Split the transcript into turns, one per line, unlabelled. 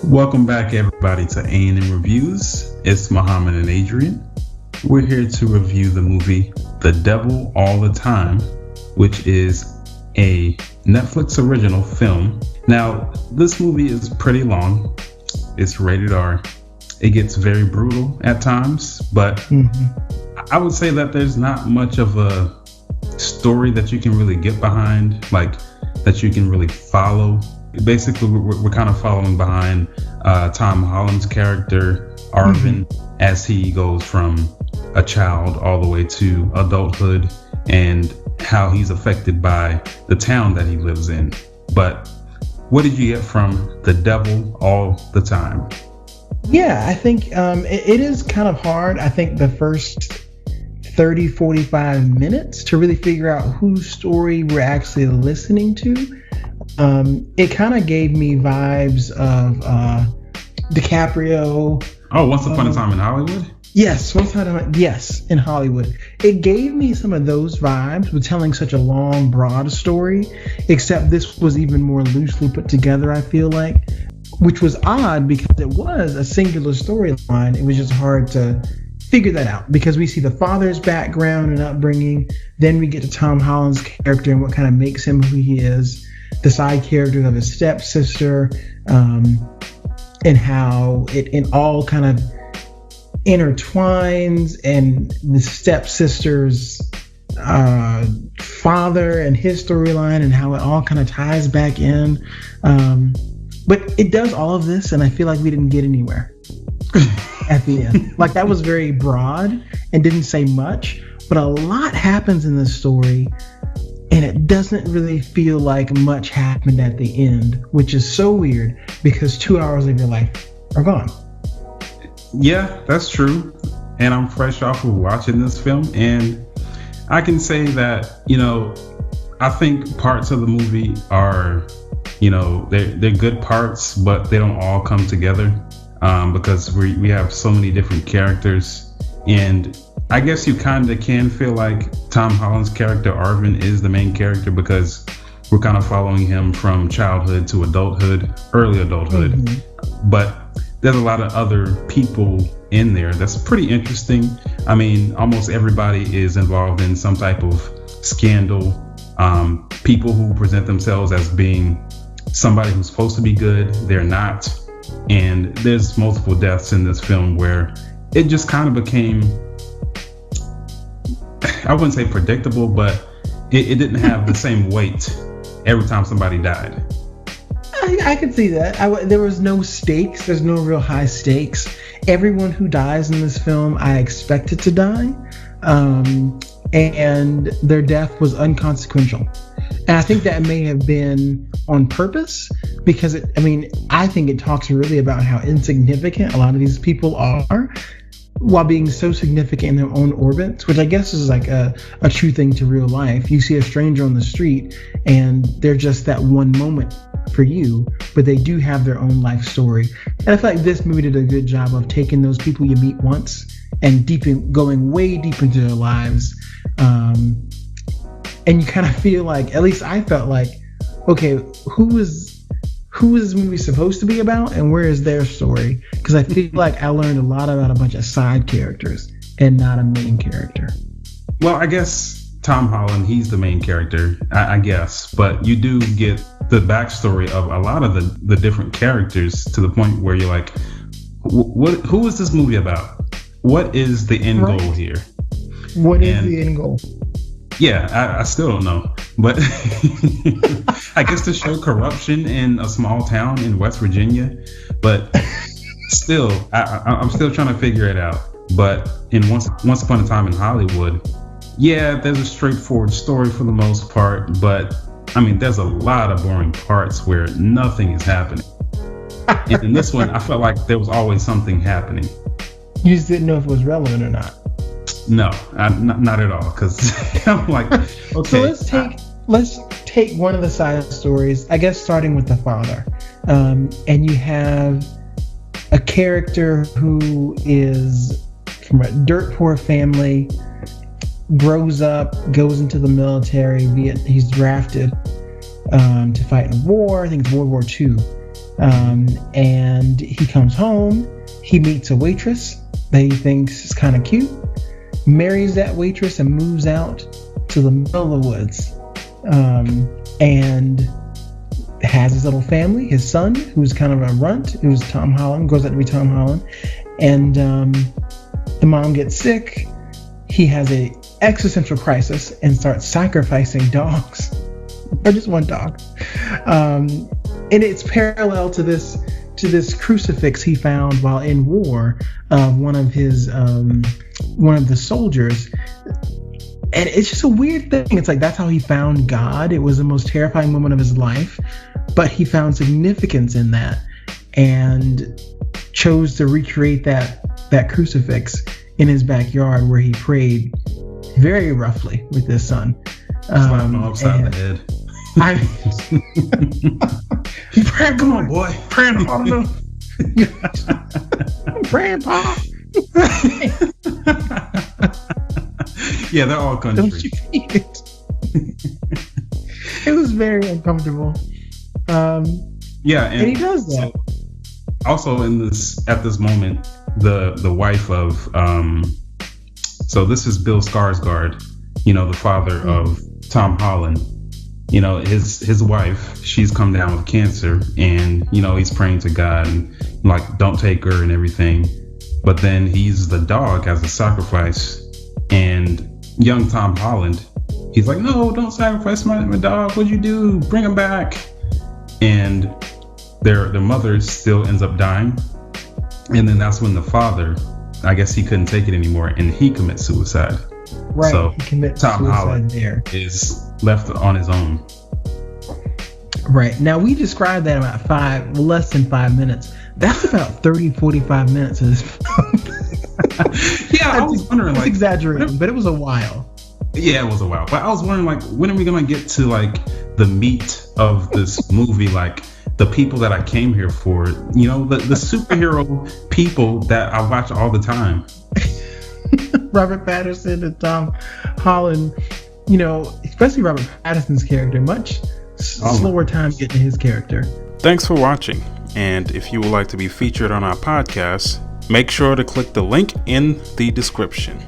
Welcome back, everybody, to A&M Reviews. It's Muhammad and Adrian. We're here to review the movie The Devil All the Time, which is a Netflix original film. Now, this movie is pretty long. It's rated R. It gets very brutal at times, but I would say that there's not much of a story that you can really get behind, like that you can really follow. Basically, we're kind of following behind Tom Holland's character, Arvin, as he goes from a child all the way to adulthood and how he's affected by the town that he lives in. But what did you get from The Devil All the Time?
Yeah, I think it is kind of hard. I think the first 30, 45 minutes to really figure out whose story we're actually listening to. It kind of gave me vibes of DiCaprio.
Oh, Once Upon a Time in Hollywood?
Yes, in Hollywood. It gave me some of those vibes with telling such a long, broad story, except this was even more loosely put together, I feel like, which was odd because it was a singular storyline. It was just hard to figure that out because we see the father's background and upbringing, then we get to Tom Holland's character and what kind of makes him who he is, the side characters of his stepsister, and how it all kind of intertwines, and the stepsister's father and his storyline and how it all kind of ties back in. But it does all of this, and I feel like we didn't get anywhere at the end. Like, that was very broad and didn't say much, but a lot happens in this story. And it doesn't really feel like much happened at the end, which is so weird because 2 hours of your life are gone.
Yeah, that's true. And I'm fresh off of watching this film. And I can say that, I think parts of the movie are, they're good parts, but they don't all come together because we have so many different characters. And I guess you kind of can feel like Tom Holland's character, Arvin, is the main character because we're kind of following him from childhood to adulthood, early adulthood. But there's a lot of other people in there that's pretty interesting. I mean, almost everybody is involved in some type of scandal. People who present themselves as being somebody who's supposed to be good, they're not. And there's multiple deaths in this film where it just kind of became, I wouldn't say predictable, but it didn't have the same weight every time somebody died.
I could see that. There was no stakes. There's no real high stakes. Everyone who dies in this film, I expected to die. And their death was inconsequential. And I think that may have been on purpose because, I think it talks really about how insignificant a lot of these people are, while being so significant in their own orbits, which I guess is like a true thing to real life. You see a stranger on the street and they're just that one moment for you, but they do have their own life story. And I feel like this movie did a good job of taking those people you meet once and going way deep into their lives. And you kind of feel like, at least I felt like, okay, who is this movie supposed to be about and where is their story? Because I feel like I learned a lot about a bunch of side characters and not a main character.
Well, I guess Tom Holland, he's the main character, I guess, but you do get the backstory of a lot of the different characters to the point where you're like, who is this movie about? What is the end goal here?
What is the end goal?
Yeah, I still don't know, but I guess to show corruption in a small town in West Virginia, but still, I'm still trying to figure it out. But in Once Upon a Time in Hollywood, yeah, there's a straightforward story for the most part, but there's a lot of boring parts where nothing is happening. And in this one, I felt like there was always something happening.
You just didn't know if it was relevant or not.
No, not at all. Because I'm like, okay.
So let's take one of the side stories. I guess starting with the father, and you have a character who is from a dirt poor family, grows up, goes into the military. He's drafted to fight in war. I think it's World War II. And he comes home. He meets a waitress that he thinks is kind of cute, marries that waitress, and moves out to the middle of the woods. And has his little family. His son, who's kind of a runt, who's Tom Holland, grows up to be Tom Holland. And the mom gets sick. He has a existential crisis and starts sacrificing dogs, or just one dog. And it's parallel to this crucifix he found while in war of one of the soldiers. And it's just a weird thing. It's like that's how he found God. It was the most terrifying moment of his life, but he found significance in that and chose to recreate that crucifix in his backyard where he prayed very roughly with his son.
Slap him upside the head. Come on, boy.
Praying hard enough. I'm praying, Paul.
Yeah, they're all country.
Don't you feel it? It was very uncomfortable.
Yeah,
and he does that.
Also, at this moment, the wife of so this is Bill Skarsgård, the father of Tom Holland. His wife, she's come down with cancer, and he's praying to God and like don't take her and everything. But then he uses the dog as a sacrifice, and young Tom Holland, he's like, no, don't sacrifice my dog. What'd you do? Bring him back. And their mother still ends up dying. And then that's when the father, I guess he couldn't take it anymore, and he commits suicide.
Right.
So
he commits
Tom
suicide
Holland
there.
is left on his own.
Right. Now we described that about less than 5 minutes. That's about 30-45 minutes of this film.
Yeah, I was wondering,
like, exaggerating, but it was a while.
Yeah, it was a while. But I was wondering, like, when are we gonna get to like the meat of this movie? Like the people that I came here for, the superhero people that I watch all the time.
Robert Pattinson and Tom Holland, especially Robert Pattinson's character, much slower time getting to his character.
Thanks for watching. And if you would like to be featured on our podcast, make sure to click the link in the description.